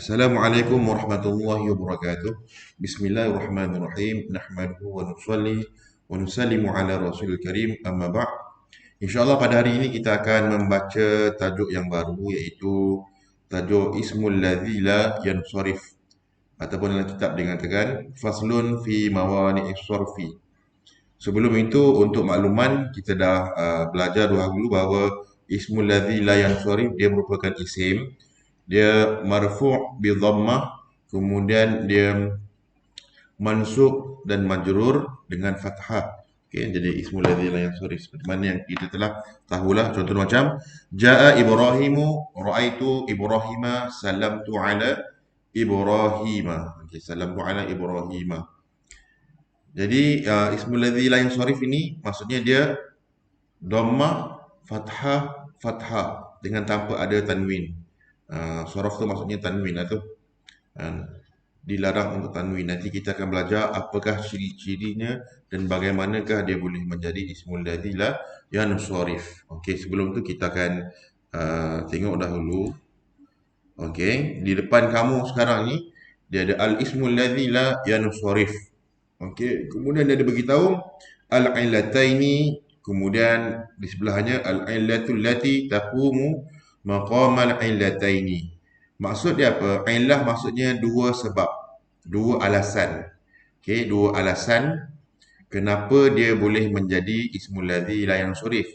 Assalamualaikum warahmatullahi wabarakatuh. Bismillahirrahmanirrahim. Nahmaduhu wa nusalli wa nusallimu ala Rasulil Karim. Amma ba'd. InsyaAllah pada hari ini kita akan membaca tajuk yang baru, iaitu tajuk Ismul Ladzi La Yansharif, ataupun dalam kitab dikatakan Faslun fi Mawani'is Sarfi. Sebelum itu, untuk makluman, kita dah belajar dulu bahawa Ismul Ladzi La Yansharif dia merupakan isim. Dia marfu' bi dhammah, kemudian dia mansub dan majrur dengan fathah. Okey, jadi ismul ladzi la yansharif seperti mana yang kita telah tahulah. Contoh macam jaa Ibrahimu, raaitu Ibrahima, salamtu ala Ibrahima. Okey, salamtu ala Ibrahima. Jadi ismul ladzi la yansharif ini maksudnya dia dhammah, fathah, fathah dengan tanpa ada tanwin. Sorof tu maksudnya tanwin lah tu. Dilarang untuk tanwin. Nanti kita akan belajar apakah ciri-cirinya dan bagaimanakah dia boleh menjadi ismul ladzi la yansharif. Okey, sebelum tu kita akan tengok dahulu. Okey, di depan kamu sekarang ni dia ada al ismul ladzi la yansharif. Okey, kemudian dia ada beritahu al-illataini, kemudian di sebelahnya al-illatul lati taqumu maqamal illataini. Maksud dia apa? Illah maksudnya dua sebab, dua alasan. Okey, dua alasan kenapa dia boleh menjadi ismul ladzi la yansharif.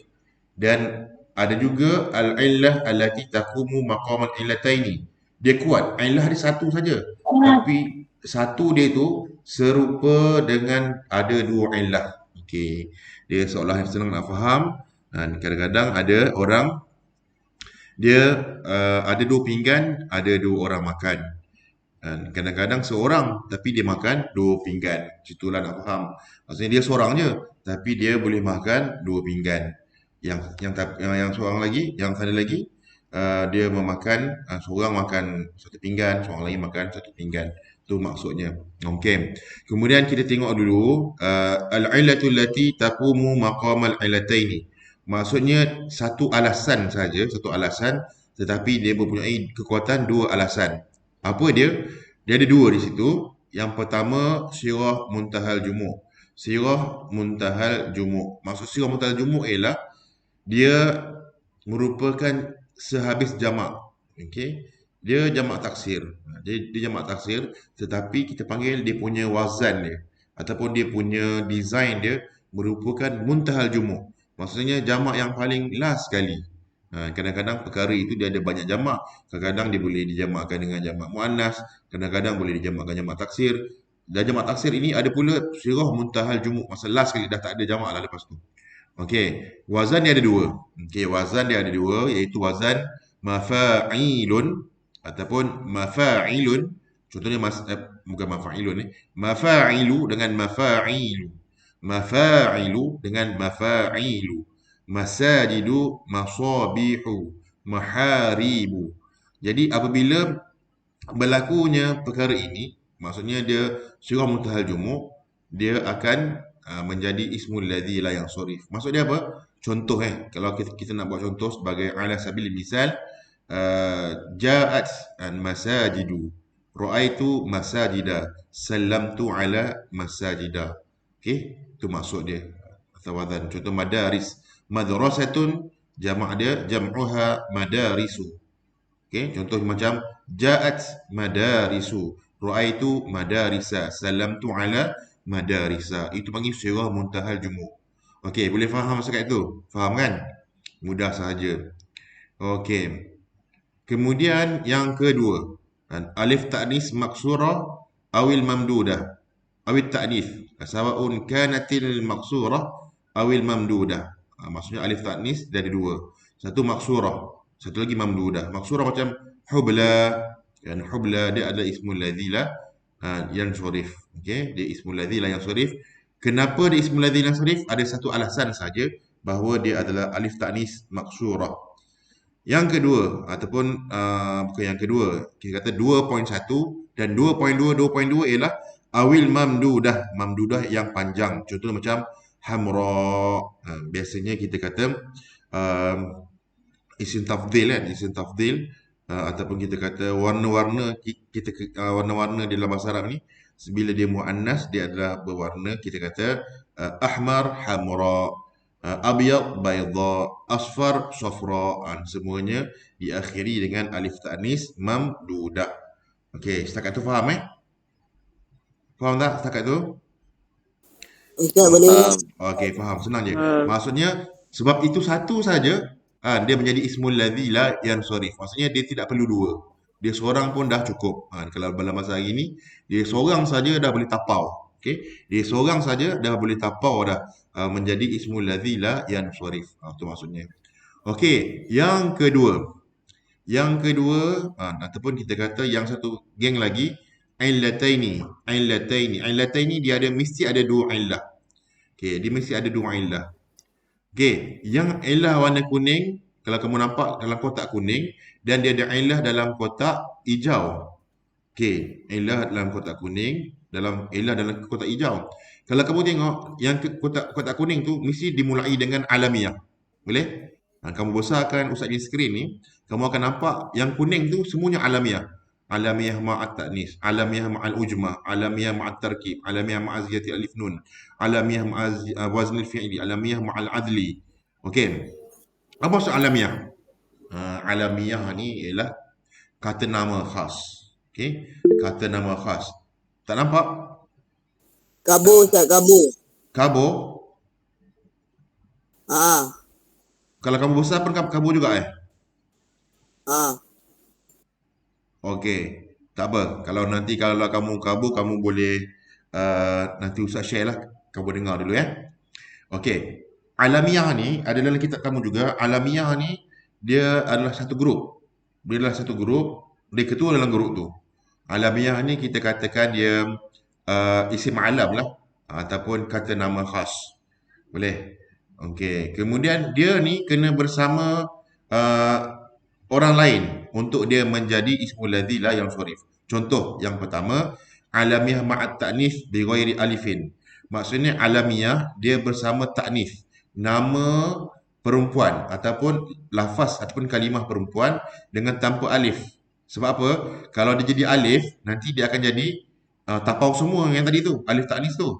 Dan ada juga al-illah allati taqumu maqamal illataini. Dia kuat, illah dia satu saja. Tapi satu dia tu serupa dengan ada dua illah. Okey. Dia seolah senang nak faham, dan kadang-kadang ada orang dia ada dua pinggan, ada dua orang makan. Dan kadang-kadang seorang tapi dia makan dua pinggan. Situlah nak faham. Maksudnya dia seorang je tapi dia boleh makan dua pinggan. Yang seorang lagi, yang sana lagi dia memakan seorang makan satu pinggan, seorang lagi makan satu pinggan. Tu maksudnya. Okey. Kemudian kita tengok dulu al-illatul lati taqumu maqamal illataini. Maksudnya satu alasan saja, satu alasan tetapi dia mempunyai kekuatan dua alasan. Apa dia? Dia ada dua di situ. Yang pertama sirah muntahal jumu'. Sirah muntahal jumu'. Maksud sirah muntahal jumu' ialah dia merupakan sehabis jamak. Okey. Dia jamak taksir. Dia jamak taksir tetapi kita panggil dia punya wazan dia ataupun dia punya design dia merupakan muntahal jumu'. Maksudnya jamak yang paling last sekali. Kadang-kadang perkara itu dia ada banyak jamak. Kadang-kadang dia boleh dijamakkan dengan jamak muannas, kadang-kadang boleh dijamakkan jamak taksir. Dan jamak taksir ini ada pula sirah muntahal jumu'. Masa last sekali dah tak ada jamak lah lepas tu. Okey, wazan dia ada dua. Okey, wazan dia ada dua, iaitu wazan mafa'ilun ataupun mafa'ilun. Contohnya bukan mafa'ilun ni. Mafa'ilu dengan mafa'ilu. Mafa'ilu dengan mafa'ilu. Masajidu, masabihu, maharibu. Jadi apabila berlakunya perkara ini, maksudnya dia surah muntahal jumu', dia akan menjadi ismul ladzi la yansharif. Maksud dia apa? Contoh kalau kita nak buat contoh sebagai ala sabil misal, ja'at masajidu, ra'aitu masajida, sallamtu ala masajida. Okey, itu maksud dia. Tawadhan. Contoh madaris, madrasatun, jamak dia jam'uha madarisu. Okey, contoh macam ja'at madarisu, ra'aitu madarisa, salamtu ala madarisa. Itu panggil sirah muntahal jumu'. Okey, boleh faham sekat itu? Faham kan? Mudah sahaja. Okey. Kemudian yang kedua, alif ta'nis maksura awil mamdudah. Awil ta'nif. Sawa'un kanatil maksura awil mamdudah. Maksudnya alif ta'nis dari dua. Satu maksurah, satu lagi mamdudah. Maksurah macam hubla. Dan hubla dia adalah ismul ladzi la yansharif. Okey, dia ismul ladzi la yansharif. Kenapa dia ismul ladzi la yansharif? Ada satu alasan saja, bahawa dia adalah alif ta'nis maksurah. Yang kedua ataupun bukan yang kedua, kita kata 2.1 dan 2.2. 2.2 ialah awil mamdudah, mamdudah yang panjang. Contoh macam hamra. Biasanya kita kata isim tafdhil kan, isim tafdhil Ataupun kita kata warna-warna warna-warna di dalam bahasa Arab ni bila dia muannas dia adalah berwarna, kita kata ahmar hamra, abyad bayda, asfar safra, semuanya diakhiri dengan alif ta'nis mamdudah. Okey, setakat tu faham Faham tak setakat tu? Ustaz Oh, boleh. okey, faham. Senang je. Maksudnya sebab itu satu saja dia menjadi ismul ladzi la yansharif. Maksudnya dia tidak perlu dua. Dia seorang pun dah cukup. Kalau dalam masa hari ni dia seorang saja dah boleh tapau. Okey. Dia seorang saja dah boleh tapau dah menjadi ismul ladzi la yansharif. Itu maksudnya. Okey, yang kedua. Yang kedua ataupun kita kata yang satu geng lagi illataini. Illataini dia ada mesti ada dua illah. Okey, dia mesti ada dua illah. Okey, yang illah warna kuning, kalau kamu nampak dalam kotak kuning dan dia ada illah dalam kotak hijau. Okey, illah dalam kotak kuning, illah dalam kotak hijau. Kalau kamu tengok yang kotak kuning tu mesti dimulai dengan alamiah. Boleh? Kamu besarkan Ustaz di skrin ni, kamu akan nampak yang kuning tu semuanya alamiah. Alamiah ma'at ta'nis, alamiah ma'al ujmah, alamiah ma'at tarkib, alamiah ma'az ziyati alif nun, alamiah ma'az waznil fi'li, alamiah ma'al adli. Okey. Apa maksud alamiah? Alamiah ni ialah kata nama khas. Okey. Kata nama khas. Tak nampak? Kabur Ustaz, kabur. Kabo. Ah, Kalau kamu besar pun kabo juga ah. Okey. Tak apa. Kalau nanti kalau kamu kabo, kamu boleh nanti Ustaz share lah. Kamu dengar dulu Okey. Alamiah ni ada dalam kitab kamu juga. Alamiah ni dia adalah satu grup. Dia adalah satu grup. Dia ketua dalam grup tu. Alamiah ni kita katakan dia isim alam lah. Ataupun kata nama khas. Boleh? Okey. Kemudian dia ni kena bersama uh, orang lain untuk dia menjadi ismul ladzi la yansharif. Contoh yang pertama, alamiah ma'at ta'nif bi ghairi alifin. Maksudnya alamiah dia bersama ta'nif, nama perempuan ataupun lafaz ataupun kalimah perempuan dengan tanpa alif. Sebab apa? Kalau dia jadi alif, nanti dia akan jadi tapau semua yang tadi tu, alif ta'nis tu.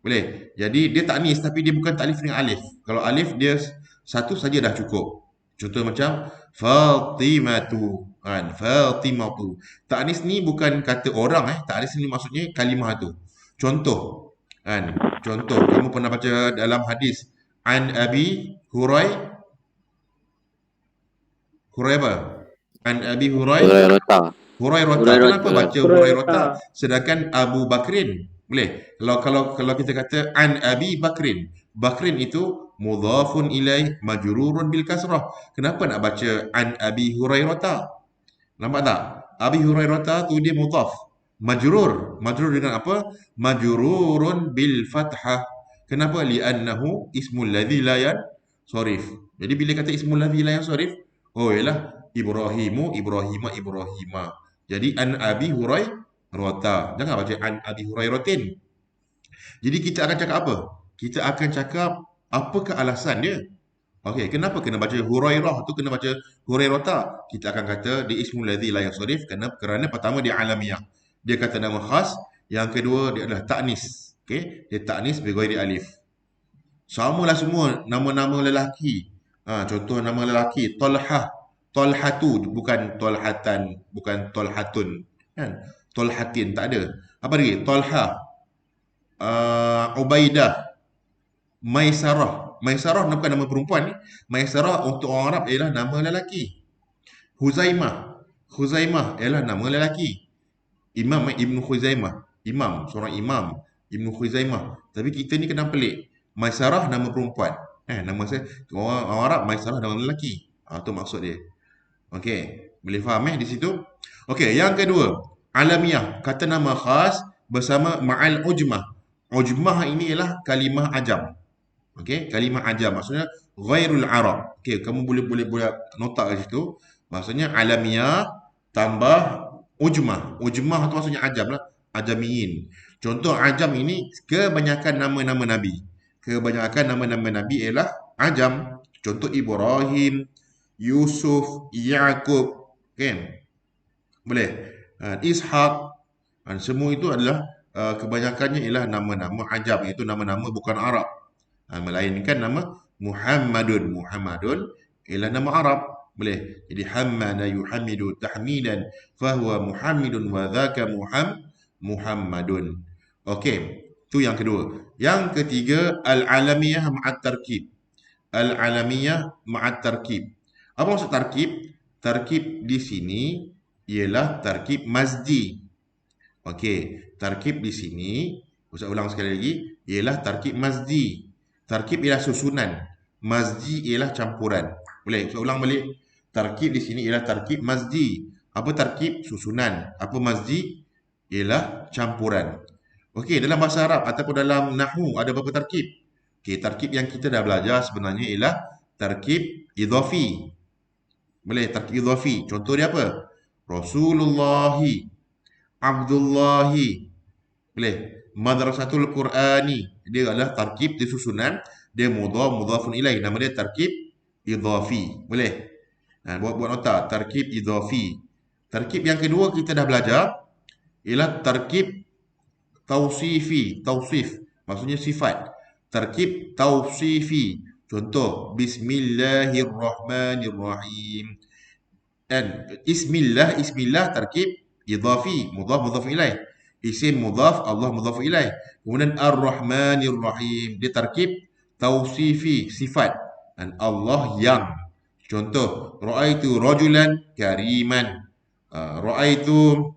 Boleh. Jadi dia taknis tapi dia bukan taklif dengan alif. Kalau alif dia satu saja dah cukup. Contoh macam Fatimatu. Kan? Fatimatu. Taknis ni bukan kata orang Taknis ni maksudnya kalimah tu. Contoh. Kan? Contoh kamu pernah baca dalam hadis An Abi Hurai apa? An Abi Hurairata. Hurairah. Kenapa baca Hurairah sedangkan Abu Bakrin? Boleh. Kalau kita kata an Abi Bakrin. Bakrin itu mudhafun ilaih majrurun bil kasrah. Kenapa nak baca an Abi Hurairah? Nampak tak? Abi Hurairah tu dia mudhaf. Majrur. Majrur dengan apa? Majrurun bil fathah. Kenapa? Li'annahu ismul ladzi la yansharif. Jadi bila kata ismul ladzi la yansharif, ialah Ibrahima. Jadi an Abi Hurairah. Jangan baca an Abi Hurairatin. Jadi kita akan cakap apa? Kita akan cakap apakah alasan dia? Okey, kenapa kena baca Hurairah tu kena baca Hurairah? Kita akan kata di ismul ladzi la yansharif kerana pertama dia alamiah. Dia kata nama khas, yang kedua dia adalah ta'nis. Okey, dia ta'nis bi ghairi alif. Samalah semua nama-nama lelaki. Contoh nama lelaki Talhah, Talhatu bukan Talhatan, bukan Talhatun. Kan? Talhatin tak ada. Apa lagi? Talha, Ubaidah, Maisarah. Maisarah bukan nama perempuan ni. Maisarah untuk orang Arab ialah nama lelaki. Huzaimah. Huzaimah ialah nama lelaki. Imam Ibnu Khuzaimah. Imam, seorang imam. Ibnu Khuzaimah. Tapi kita ni kena pelik. Maisarah nama perempuan. Nama saya orang Arab Maisarah nama lelaki. Itu maksud dia. Okey, boleh faham di situ? Okey, yang kedua, alamiah, kata nama khas bersama ma'al ujmah. Ujmah ini ialah kalimah ajam. Okey, kalimah ajam maksudnya ghairul arab. Okey, kamu boleh nota kat situ. Maksudnya alamiah tambah ujmah. Ujmah tu maksudnya ajam lah, ajamiyin. Contoh ajam ini kebanyakan nama-nama nabi. Kebanyakan nama-nama nabi ialah ajam. Contoh Ibrahim, Yusuf, Yaqub. Kan? Boleh. Ishaq. Semua itu adalah kebanyakannya ialah nama-nama ajam, iaitu nama-nama bukan Arab. Melainkan nama Muhammadun. Muhammadun ialah nama Arab. Boleh. Jadi hammada yuhammidu tahmidan fahuwa Muhammadun wa dhaka Muhammadun. Okey, itu yang kedua. Yang ketiga, al-alamiyah ma'at tarkib. Al-alamiyah ma'at tarkib. Apa maksud tarkib? Tarkib di sini ialah tarkib mazdi. Okey, tarkib di sini, Ustaz ulang sekali lagi, ialah tarkib mazdi. Tarkib ialah susunan, mazdi ialah campuran. Boleh, Ustaz ulang balik. Tarkib di sini ialah tarkib mazdi. Apa tarkib? Susunan. Apa mazdi? Ialah campuran. Okey, dalam bahasa Arab ataupun dalam nahwu ada berapa tarkib? Okey, tarkib yang kita dah belajar sebenarnya ialah tarkib idhafi. Boleh, tarkib idhafi. Contoh dia apa? Rasulullahi, Abdullahi. Boleh. Madrasatul Qur'ani. Dia adalah tarkib di susunan. Dia mudhaf, mudhafun ilaih. Nama dia tarkib idhafi. Boleh. Buat nota. Tarkib idhafi. Tarkib yang kedua kita dah belajar ialah tarkib tausifi. Tausif. Maksudnya sifat. Tarkib tausifi. Contoh. Bismillahirrahmanirrahim. Dan Ismillah tarkib idhafi. Mudhaf, mudhaf ilaih. Isim mudhaf, Allah mudhaf ilaih. Kemudian Ar-Rahmanir Rahim. Dia tarkib tausifi, sifat. Dan Allah yang. Contoh, ra'aitu rajulan kariman. Ra'aitu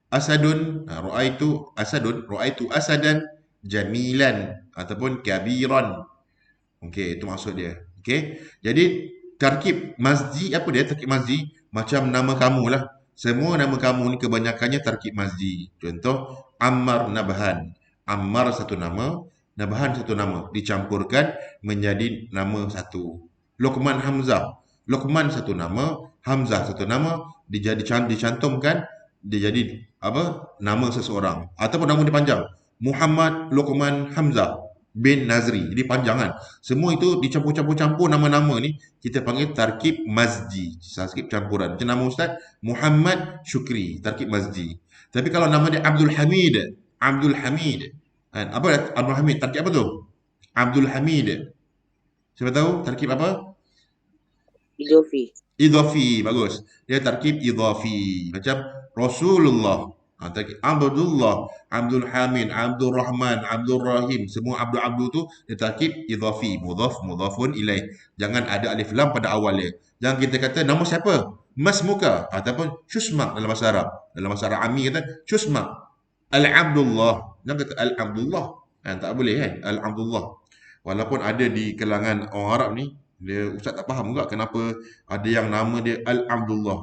asadun. Ra'aitu asadan jamilan. Ataupun kabiran. Okey, itu maksud dia. Okey. Jadi tarkib mazdi apa dia? Tarkib mazdi macam nama kamu lah. Semua nama kamu ni kebanyakannya tarkib mazdi. Contoh Ammar Nabhan. Ammar satu nama, Nabhan satu nama dicampurkan menjadi nama satu. Luqman Hamzah. Luqman satu nama, Hamzah satu nama dicantumkan dia jadi apa? Nama seseorang ataupun nama dia panjang. Muhammad Luqman Hamzah bin Nazri. Jadi panjang kan. Semua itu dicampur-campur nama-nama ni kita panggil tarkib mazdi. Tarkib campuran. Macam nama Ustaz Muhammad Syukri, tarkib mazdi. Tapi kalau nama dia Abdul Hamid, Abdul Hamid. Kan? Apa Abdul Hamid? Tarkib apa tu? Abdul Hamid. Siapa tahu tarkib apa? Idhafi. Idhafi, bagus. Dia tarkib idhafi. Macam Rasulullah. Tarkib Abdullah, Abdul Hamid, Abdul Rahman, Abdul Rahim. Semua Abdul tu dia tarkib idhafi. Mudhaf, mudhafun ilaih. Jangan ada alif lam pada awalnya. Jangan kita kata nama siapa? Masmuka. Ataupun syusmak dalam bahasa Arab. Dalam bahasa Arab Ami kata syusmak. Al-Abdullah. Jangan kata Al-Abdullah. Tak boleh kan? Al-Abdullah. Walaupun ada di kalangan orang Arab ni, dia Ustaz tak faham juga kenapa ada yang nama dia Al-Abdullah.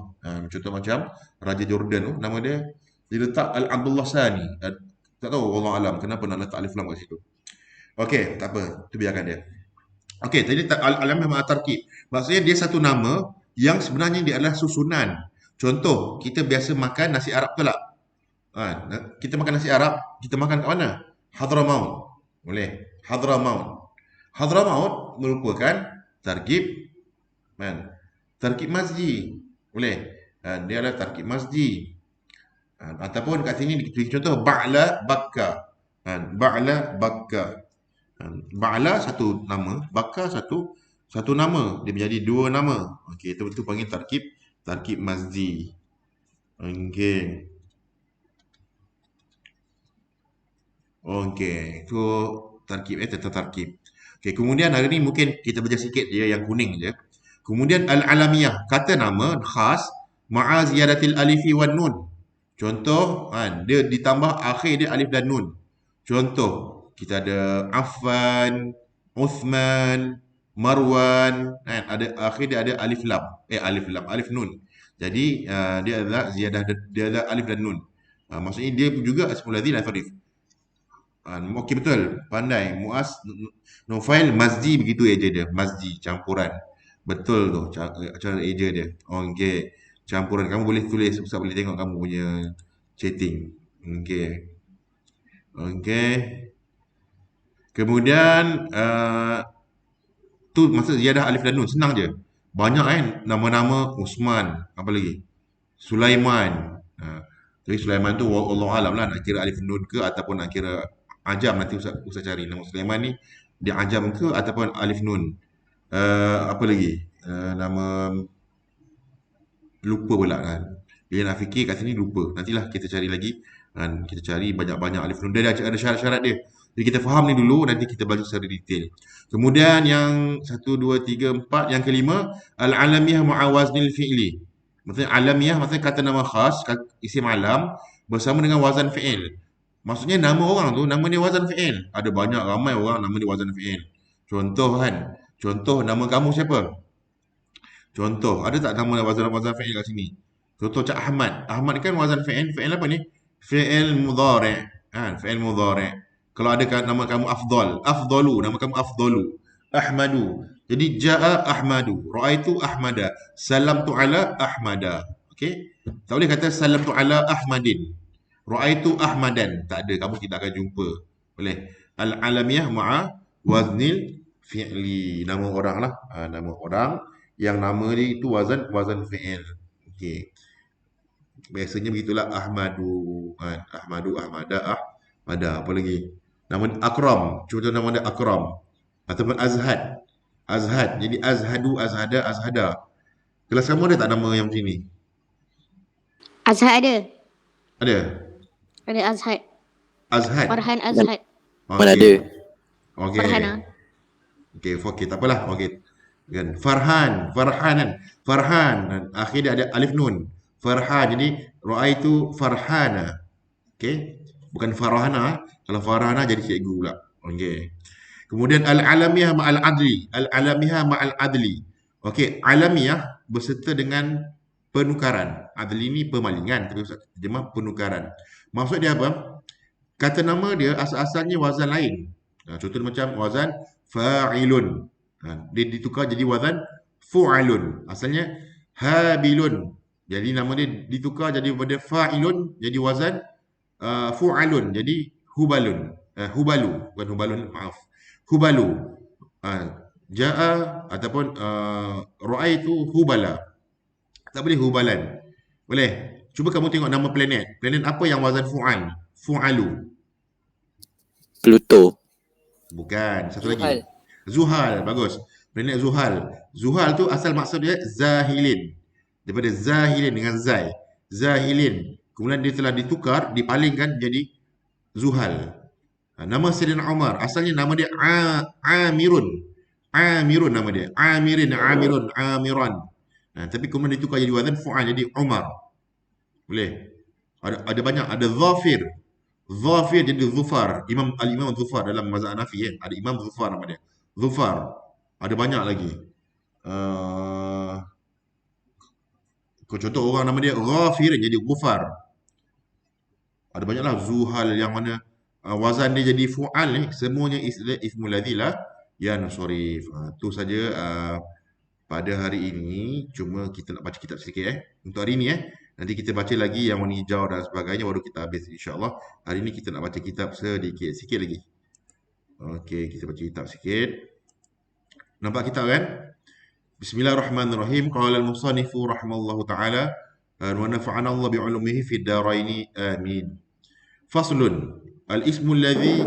Contoh macam Raja Jordan tu, nama dia letak Al-Abdullah Sani. Tak tahu Allah alam kenapa nak letak alif lam kat situ. Okey, tak apa, tu biarkan dia. Okey, tadi al-alam memang tarkib. Maksudnya dia satu nama yang sebenarnya dia adalah susunan. Contoh, kita biasa makan nasi Arab betul tak? Kita makan nasi Arab, kita makan kat mana? Hadramaut. Boleh. Hadramaut. Hadramaut merupakan tarkib tarkib mazdi. Boleh. Dia adalah tarkib mazdi. Ataupun kat sini ditulis contoh Ba'la Bakka. Ba'la Bakka. Ba'la satu nama, Bakka satu nama. Dia menjadi dua nama. Okey, itu panggil tarkib mazdi. Okey. Okey, itu tarkib tentang tarkib. Okey, kemudian hari ni mungkin kita baca sikit dia yang kuning je. Kemudian al-alamiyah, kata nama khas ma'a ziyadatil alifi wan nun. Contoh, dia ditambah akhir dia alif dan nun. Contoh, kita ada Affan, Uthman, Marwan, ada akhir dia ada alif lam. Alif nun. Jadi dia adalah ziyadah, dia adalah alif dan nun. Maksudnya dia juga ismul ladzi la yadhif. Okey betul, pandai. Muaz Nufail Mazdi begitu eja dia, Mazdi campuran. Betul tu cara eja dia. Okey. Campuran kamu boleh tulis, Ustaz boleh tengok kamu punya chatting. Okey. Okey. Kemudian tu maksud ziyadah alif dan nun senang je. Banyak kan nama-nama Usman, apa lagi? Sulaiman. Jadi Sulaiman tu Allah alam lah nak kira alif nun ke ataupun nak kira ajam, nanti Ustaz cari nama Sulaiman ni dia ajam ke ataupun alif nun. Apa lagi? Nama lupa pula kan. Dia nak fikir kat sini lupa. Nantilah kita cari lagi kan. Kita cari banyak-banyak alif nun. Dia ada syarat-syarat dia. Jadi kita faham ni dulu, nanti kita baca secara detail. Kemudian yang satu, dua, tiga, empat. Yang kelima, al-alamiyah mu'awaznil fi'li. Maksudnya alamiah, maksudnya kata nama khas, isim alam bersama dengan wazan fi'il. Maksudnya nama orang tu, nama dia wazan fi'il. Ada banyak ramai orang nama dia wazan fi'il. Contoh kan, contoh nama kamu siapa? Contoh, ada tak nama wazan-wazan fi'il kat sini? Contoh Cak Ahmad. Ahmad ni kan wazan fi'il. Fi'il apa ni? Fi'il mudhari'. Kan? Fi'il mudhari'. Kalau ada nama kamu Afdal. Afdalu. Nama kamu Afdalu. Ahmadu. Jadi Ja'a Ahmadu. Ra'aitu Ahmada. Salamtu ala Ahmada. Okey? Tak boleh kata salamtu ala Ahmadin. Ra'aitu Ahmadan. Tak ada. Kamu tidak akan jumpa. Boleh. Al-alamiyah ma'a waznil fi'li. Nama orang lah. Nama orang yang nama dia itu wazan fi'il. Okey. Biasanya begitulah Ahmadu, kan? Ahmadu, Ahmada, Ahmada. Apa lagi? Nama dia Akram. Contoh nama dia Akram. Ataupun Azhad. Azhad. Jadi Azhadu, Azhada, Azhada. Kelas kamu ada tak nama yang macam ni? Azhar ada. Ada? Ada Azhar. Azhad. Farhan Azhar. Mana ada? Okey. Farhan ah. Okey, tak apalah. Okey. Kan Farhan, Farhanan. Farhan. Akhir dia ada alif nun. Farhan. Jadi ra'aitu Farhana. Okey. Bukan Farhana. Kalau Farhana jadi cikgu pula. Okey. Kemudian al-alamiyah ma'al adli. Al-alamiyah ma'al adli. Okey, alamiah berserta dengan penukaran. Adli ni pemalingan, tapi Ustaz terjemah penukaran. Maksud dia apa? Kata nama dia asal-asalnya wazan lain. Contoh macam wazan fa'ilun. Dia ditukar jadi wazan fu'alun. Asalnya habilun. Jadi nama dia ditukar jadi pada fa'ilun, jadi wazan fu'alun. Jadi hubalun. Hubalu. Bukan hubalun, maaf. Hubalu. Ja'a ataupun ra'aitu hubala. Tak boleh hubalan. Boleh. Cuba kamu tengok nama planet. Planet apa yang wazan fu'al? Fu'alu. Pluto. Bukan. Satu Zuhal. lagi. Zuhal. Bagus. Planet Zuhal. Zuhal tu asal maksud dia Zahilin. Daripada Zahilin dengan Zai. Zahilin. Kemudian dia telah ditukar, dipalingkan jadi Zuhal. Nama Sayyidina Umar. Asalnya nama dia Amirun. Amirun nama dia. Amirin, Amirun, Amiran. Tapi kemudian ditukar jadi wazan fu'al, jadi Umar. Boleh. Ada banyak. Ada Zafir. Zafir jadi Zufar. Al-Imam Zufar dalam mazhab Hanafi. Ada Imam Zufar nama dia. Zufar. Ada banyak lagi. Contoh orang nama dia Ghafir jadi Ghufar. Ada banyaklah Zuhal yang mana wazan dia jadi fu'al ni. Semuanya ismul ladzi la yansharif. Tu saja pada hari ini. Cuma kita nak baca kitab sedikit untuk hari ini Nanti kita baca lagi yang warna hijau dan sebagainya baru kita habis insya-Allah. Hari ini kita nak baca kitab sikit lagi. Okey, kita baca kitab sikit. Nampak kitab kan? Bismillahirrahmanirrahim. Qala al-musannifu rahimallahu taala wa nafa'ana Allah bi'ulumihi fid daraini amin. Faslun al-ismu alladhi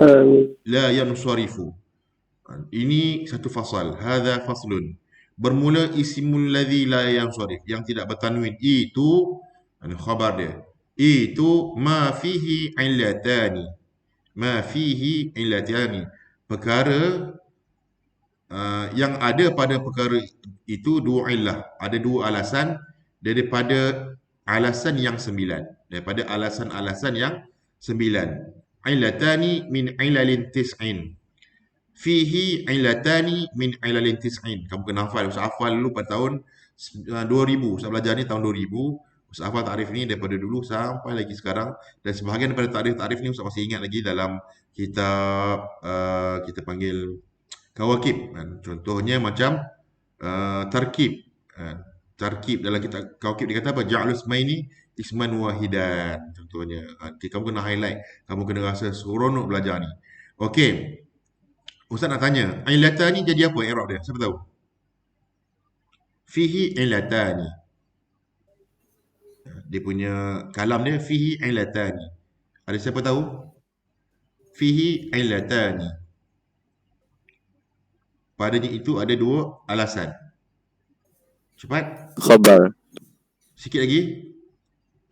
la yansarifu. Ini satu fasal. Hadza faslun. Bermula ismul ladzi la yansarif, yang tidak bertanwin. Itu khabar dia. Itu ma fihi illatani. Ma fihi illatani. Perkara yang ada pada perkara itu dua illah. Ada dua alasan daripada alasan yang 9. Daripada alasan-alasan yang 9. Illatani min ilalin tis'in. Fihi illatani min ilalin tis'in. Kamu kena hafal. Ustaz hafal dulu pada tahun 2000. Ustaz belajar ni tahun 2000. Ustaz hafal takrif ni daripada dulu sampai lagi sekarang. Dan sebahagian daripada takrif ni Ustaz masih ingat lagi dalam kitab kita panggil Kawakib. Contohnya macam tarkib. Tarkib dalam kitab Kawakib dia kata apa? Ja'alus maini isman wahidan. Contohnya. Nanti kamu kena highlight. Kamu kena rasa seronok belajar ni. Okey. Ustaz nak tanya. Illatani jadi apa i'rab dia? Siapa tahu? Fihi illatani. Dia punya kalam dia fihi illatani. Ada siapa tahu? Fihi illatani. Padanya itu ada dua alasan. Cepat. Khabar. Sikit lagi.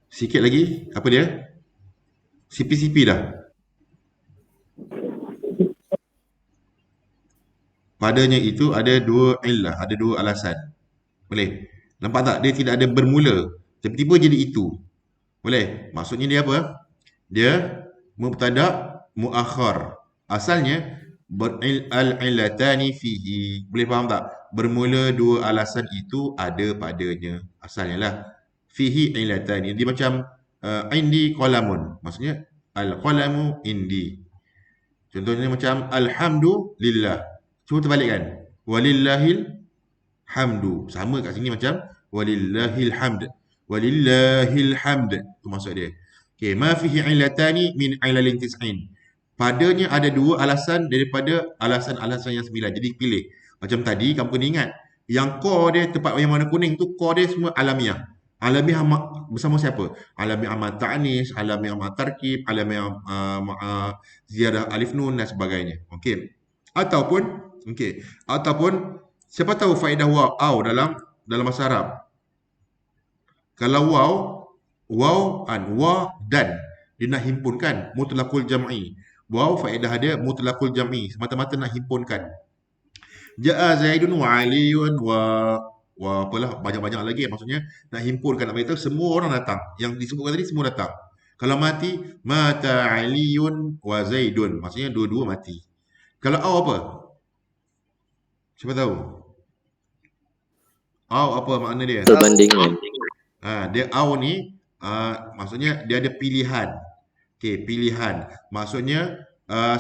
Sikit lagi. Apa dia? CP-CP dah. Padanya itu ada dua illah, ada dua alasan. Boleh? Nampak tak? Dia tidak ada bermula. Tiba-tiba jadi itu. Boleh? Maksudnya dia apa? Dia mubtada muakhar. Asalnya al-illatani fihi. Boleh faham tak? Bermula dua alasan itu ada padanya. Asalnya lah. Fihi illatani. Dia macam indi qalamun. Maksudnya al-qalamu indi. Contohnya macam alhamdulillah. Cuba terbalikkan. Walillahil hamdu. Sama kat sini macam walillahil hamd. Walillahil hamd. Itu maksud dia. Okey, ma fihi illatani min ilalin tis'in. Padanya ada dua alasan daripada alasan-alasan yang 9. Jadi pilih. Macam tadi kamu kena ingat, yang core dia tempat yang warna kuning tu core dia semua alamiah. Alamiah bersama siapa? Alamiah amat ta'nis, alamiah amat tarkib, alamiah ziyadah alif nun dan sebagainya. Okey. Ataupun siapa tahu faedah waw dalam bahasa Arab? Kalau waw dan dia nak himpunkan mutlaqul jam'i. Waw faedah dia mutlaqul jam'i, semata-mata nak himpunkan. Ja'a Zaidun wa Aliyun wa apalah banyak-banyak lagi, maksudnya nak himpunkan, nak beritahu semua orang datang. Yang disebutkan tadi semua datang. Kalau mati, mata Aliyun wa Zaidun, maksudnya dua-dua mati. Kalau aw apa? Siapa tahu? Aw apa makna dia? Perbandingan. Dia aw ni maksudnya dia ada pilihan. Okey, pilihan. Maksudnya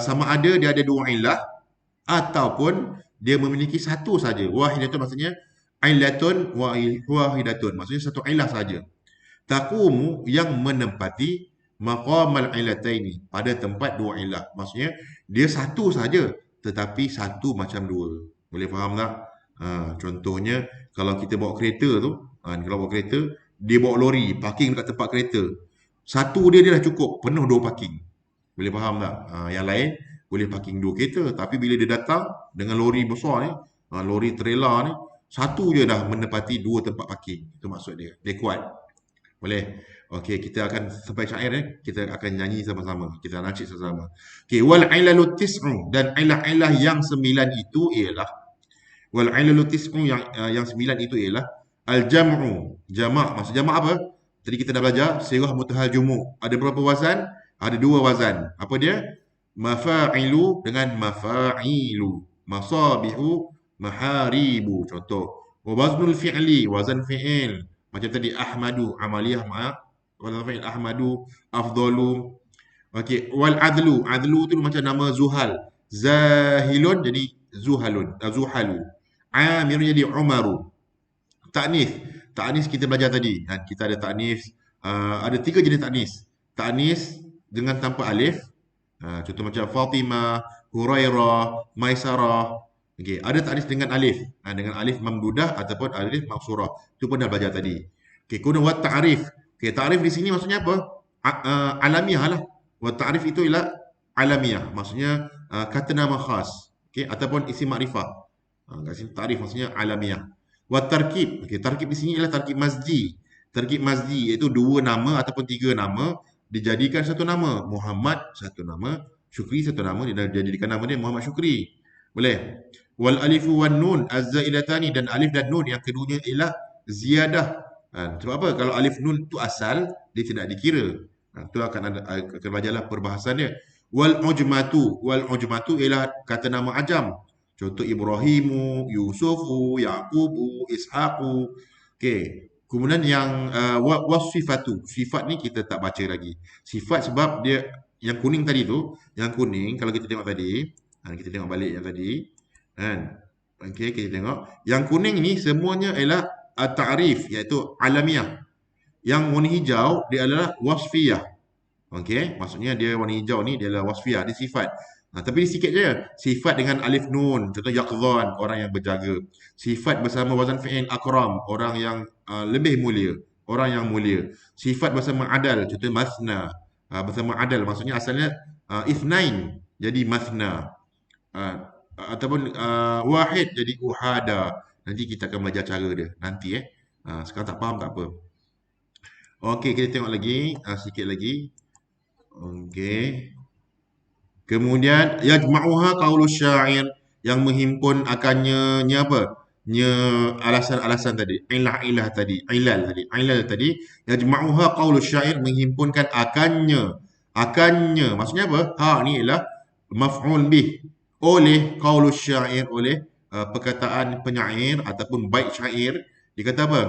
sama ada dia ada dua illah ataupun dia memiliki satu saja. Wahidatun maksudnya illatun wa wahidatun. Maksudnya satu illah saja. Taqumu yang menempati maqamal illataini, pada tempat dua illah. Maksudnya dia satu saja tetapi satu macam dua. Boleh faham tak? Contohnya kalau kita bawa kereta tu, kalau bawa kereta, dia bawa lori parking dekat tempat kereta. Satu dia dah cukup, penuh dua parking. Boleh faham tak? Yang lain boleh parking dua kereta, tapi bila dia datang dengan lori besar ni, lori trailer ni, satu je dah menepati dua tempat parking. Itu maksud dia. Dia kuat. Boleh? Okey, kita akan sampai syair ni, kita akan nyanyi sama-sama. Kita nakcik sama-sama. Okey, wal ilalu tis'u, dan ilah-ilah yang 9 itu ialah wal ilalu tis'u, yang 9 itu ialah al-jam'u. Jamak, maksud jamak apa? Tadi kita dah belajar sirah mutahal jumu'. Ada berapa wazan? Ada dua wazan. Apa dia? Mafa'ilu dengan mafa'ilu. Masabihu, maharibu. Contoh. Waznul fi'li, wazan fi'il. Macam tadi ahmadu, amaliyah wazan fi'il ahmadu, afdalu. Okey, wal adlu. Adlu tu macam nama Zuhal. Zahilun jadi Zuhalun, Zuhalu. Amir jadi Umaru. Ta'nis. Ta'nis kita belajar tadi. Dan kita ada ta'nis. Ada 3 jenis ta'nis. Ta'nis dengan tanpa alif. Contoh macam Fatimah, Hurairah, Maisarah. Okey, ada ta'nis dengan alif. Dengan alif mamdudah ataupun alif maksurah. Itu pun dah belajar tadi. Okey, kemudian wa ta'rif. Okey, ta'rif di sini maksudnya apa? Alamiah lah. Wa ta'rif itu ialah alamiah. Maksudnya kata nama khas. Okey, ataupun isim makrifah. Kat sini ta'rif maksudnya alamiah. Wa tarkib. Okey, tarkib di sini ialah tarkib mazdi. Tarkib mazdi iaitu 2 nama ataupun 3 nama dijadikan satu nama. Muhammad satu nama, Syukri satu nama, dia jadikan nama dia Muhammad Syukri. Boleh. Wal alifu wan nun az-zaidatani, dan alif dan nun yang keduanya ialah ziyadah. Sebab apa? Kalau alif nun tu asal, dia tidak dikira. Itu akan belajarlah perbahasan dia. Wal ujmatu ialah kata nama ajam. Contoh Ibrahimu, Yusufu, Yaqubu, Ishaqu. Okey. Kemudian yang wasifatu. Sifat ni kita tak baca lagi. Sifat sebab dia yang kuning tadi tu, yang kuning kalau kita tengok tadi, kita tengok balik yang tadi. Kan? Okey, kita tengok. Yang kuning ni semuanya ialah at-ta'rif, iaitu alamiah. Yang warna hijau dia adalah wasfiyah. Okey, maksudnya dia warna hijau ni dia adalah wasfiyah, dia sifat. Tapi ni sikit je. Sifat dengan alif nun, contoh yaqdhan, orang yang berjaga. Sifat bersama wazan fi'il akram, orang yang lebih mulia, orang yang mulia. Sifat bersama adal, contoh masna, bersama adal, maksudnya asalnya ithnain, jadi masna. Ataupun wahid, jadi uhada. Nanti kita akan belajar cara dia, nanti sekarang tak faham tak apa. Okey, kita tengok lagi, sikit lagi. Okey. Kemudian yajma'uha qaulu syair, yang menghimpun akannya apa? Alasan-alasan tadi, ilah tadi, ilal tadi, yajma'uha qaulu syair, menghimpunkan akannya. Maksudnya apa? Ni ialah maf'ul bih, oleh qaulu syair, oleh perkataan penyair ataupun bait syair. Dia kata apa?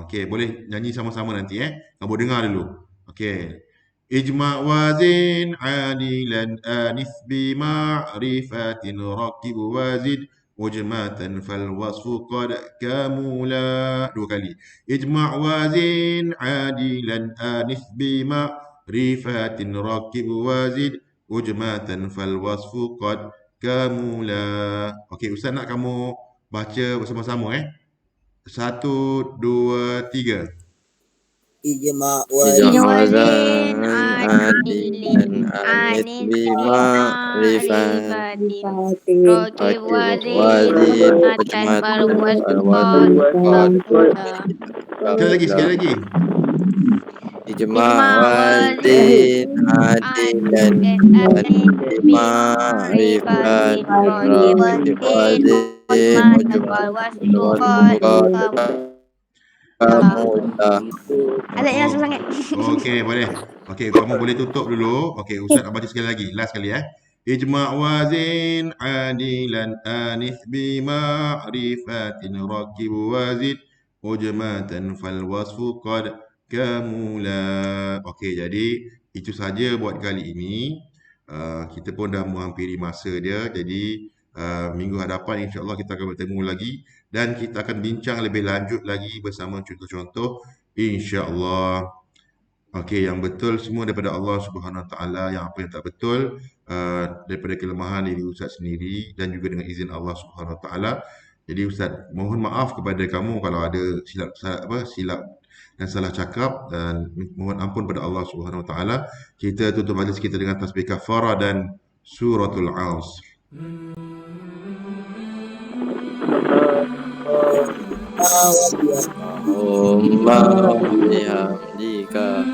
Okey, boleh nyanyi sama-sama nanti kamu dengar dulu. Okey. اجمع وزن عادلا آنف بمعرفة ركب وزد وجمة فالوصف قد كمولا. Dua kali. اجمع وزن عادلا آنف بمعرفة ركب وزد وجمة فالوصف قد كمولا. Okey, Ustaz nak kamu baca bersama-sama 1, 2, 3. Ijma' Ijma' wazin adilin anit bima rifat Rokib wazin wazin Matan ujmat barwas Sekali lagi. Ijma' wazin adilan anit bima rifat Rokib wazin Ada yang susah sangat. Okey, boleh. Okey, kamu boleh tutup dulu. Okey, Ustaz nak baca sekali lagi. Last sekali Ijma' wazin adilan anith bima'rifatin rakib wazid ujmatan fal wasfu qad kamula. Okey, jadi itu saja buat kali ini. Kita pun dah menghampiri masa dia. Jadi minggu hadapan insya-Allah kita akan bertemu lagi dan kita akan bincang lebih lanjut lagi bersama contoh-contoh insya-Allah. Okey, yang betul semua daripada Allah Subhanahu Wa Taala, yang apa yang tak betul daripada kelemahan diri Ustaz sendiri dan juga dengan izin Allah Subhanahu Wa Taala. Jadi Ustaz mohon maaf kepada kamu kalau ada silap dan salah cakap, dan mohon ampun pada Allah Subhanahu Wa Taala. Kita tutup majlis kita dengan tasbih kafarah dan suratul Asr. Allahumma bihamdika